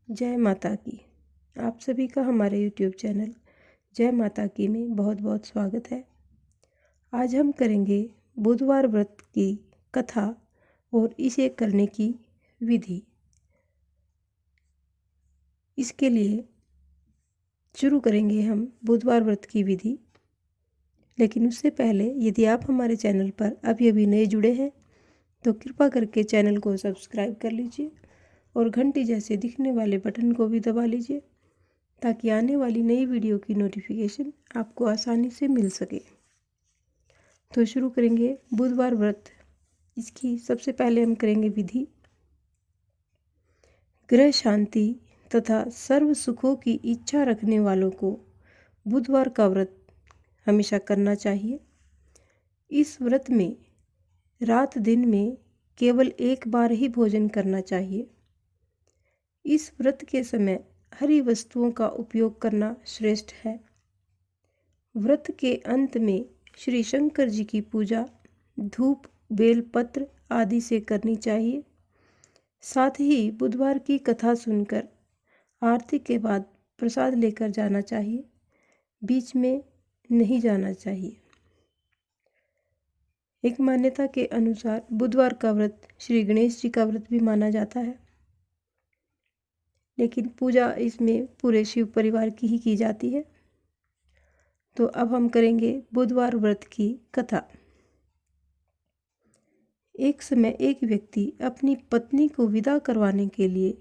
जय माता की। आप सभी का हमारे YouTube चैनल जय माता की में बहुत बहुत स्वागत है। आज हम करेंगे बुधवार व्रत की कथा और इसे करने की विधि। इसके लिए शुरू करेंगे हम बुधवार व्रत की विधि। लेकिन उससे पहले यदि आप हमारे चैनल पर अभी नए जुड़े हैं तो कृपा करके चैनल को सब्सक्राइब कर लीजिए और घंटी जैसे दिखने वाले बटन को भी दबा लीजिए ताकि आने वाली नई वीडियो की नोटिफिकेशन आपको आसानी से मिल सके। तो शुरू करेंगे बुधवार व्रत। इसकी सबसे पहले हम करेंगे विधि। ग्रह शांति तथा सर्व सुखों की इच्छा रखने वालों को बुधवार का व्रत हमेशा करना चाहिए। इस व्रत में रात दिन में केवल एक बार ही भोजन करना चाहिए। इस व्रत के समय हरी वस्तुओं का उपयोग करना श्रेष्ठ है। व्रत के अंत में श्री शंकर जी की पूजा धूप बेलपत्र आदि से करनी चाहिए। साथ ही बुधवार की कथा सुनकर आरती के बाद प्रसाद लेकर जाना चाहिए, बीच में नहीं जाना चाहिए। एक मान्यता के अनुसार बुधवार का व्रत श्री गणेश जी का व्रत भी माना जाता है, लेकिन पूजा इसमें पूरे शिव परिवार की ही की जाती है। तो अब हम करेंगे बुधवार व्रत की कथा। एक समय एक व्यक्ति अपनी पत्नी को विदा करवाने के लिए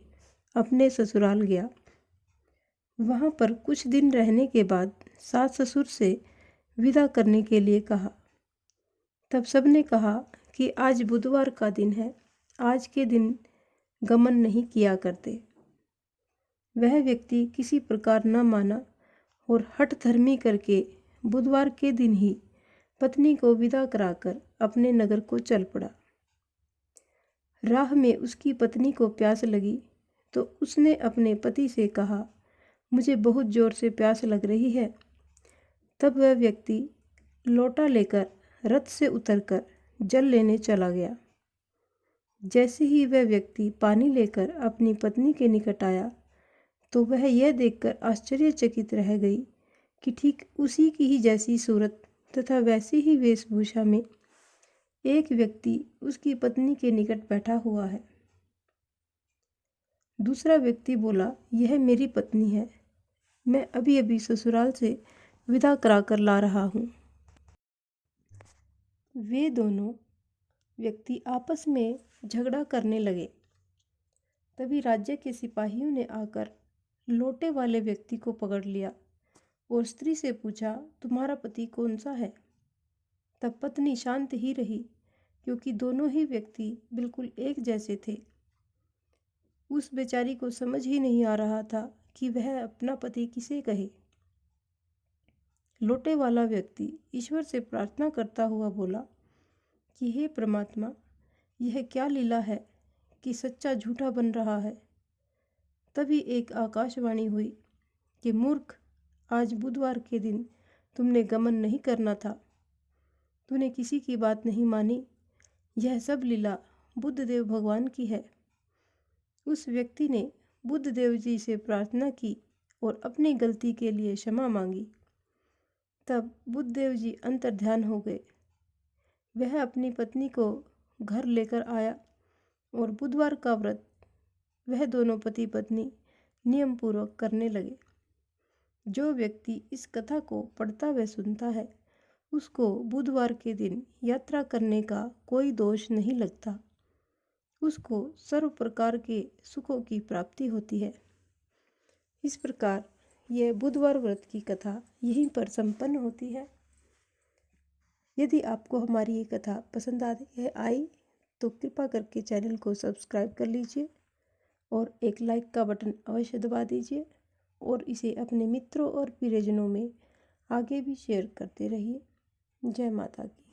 अपने ससुराल गया। वहाँ पर कुछ दिन रहने के बाद सास ससुर से विदा करने के लिए कहा। तब सबने कहा कि आज बुधवार का दिन है, आज के दिन गमन नहीं किया करते। वह व्यक्ति किसी प्रकार न माना और हठधर्मी करके बुधवार के दिन ही पत्नी को विदा कराकर अपने नगर को चल पड़ा। राह में उसकी पत्नी को प्यास लगी तो उसने अपने पति से कहा, मुझे बहुत जोर से प्यास लग रही है। तब वह व्यक्ति लोटा लेकर रथ से उतरकर जल लेने चला गया। जैसे ही वह व्यक्ति पानी लेकर अपनी पत्नी के निकट आया तो वह यह देखकर आश्चर्यचकित रह गई कि ठीक उसी की ही जैसी सूरत तथा वैसी ही वेशभूषा में एक व्यक्ति उसकी पत्नी के निकट बैठा हुआ है। दूसरा व्यक्ति बोला, यह मेरी पत्नी है, मैं अभी अभी ससुराल से विदा कराकर ला रहा हूँ। वे दोनों व्यक्ति आपस में झगड़ा करने लगे। तभी राज्य के सिपाहियों ने आकर लोटे वाले व्यक्ति को पकड़ लिया और स्त्री से पूछा, तुम्हारा पति कौन सा है? तब पत्नी शांत ही रही, क्योंकि दोनों ही व्यक्ति बिल्कुल एक जैसे थे। उस बेचारी को समझ ही नहीं आ रहा था कि वह अपना पति किसे कहे। लोटे वाला व्यक्ति ईश्वर से प्रार्थना करता हुआ बोला कि हे परमात्मा, यह क्या लीला है कि सच्चा झूठा बन रहा है। तभी एक आकाशवाणी हुई कि मूर्ख, आज बुधवार के दिन तुमने गमन नहीं करना था, तूने किसी की बात नहीं मानी। यह सब लीला बुद्धदेव भगवान की है। उस व्यक्ति ने बुद्धदेव जी से प्रार्थना की और अपनी गलती के लिए क्षमा मांगी। तब बुद्धदेव जी अंतर्ध्यान हो गए। वह अपनी पत्नी को घर लेकर आया और बुधवार का व्रत वह दोनों पति पत्नी नियम पूर्वक करने लगे। जो व्यक्ति इस कथा को पढ़ता व सुनता है उसको बुधवार के दिन यात्रा करने का कोई दोष नहीं लगता। उसको सर्व प्रकार के सुखों की प्राप्ति होती है। इस प्रकार यह बुधवार व्रत की कथा यहीं पर संपन्न होती है। यदि आपको हमारी ये कथा पसंद आई तो कृपा करके चैनल को सब्सक्राइब कर लीजिए और एक लाइक का बटन अवश्य दबा दीजिए और इसे अपने मित्रों और प्रियजनों में आगे भी शेयर करते रहिए। जय माता की।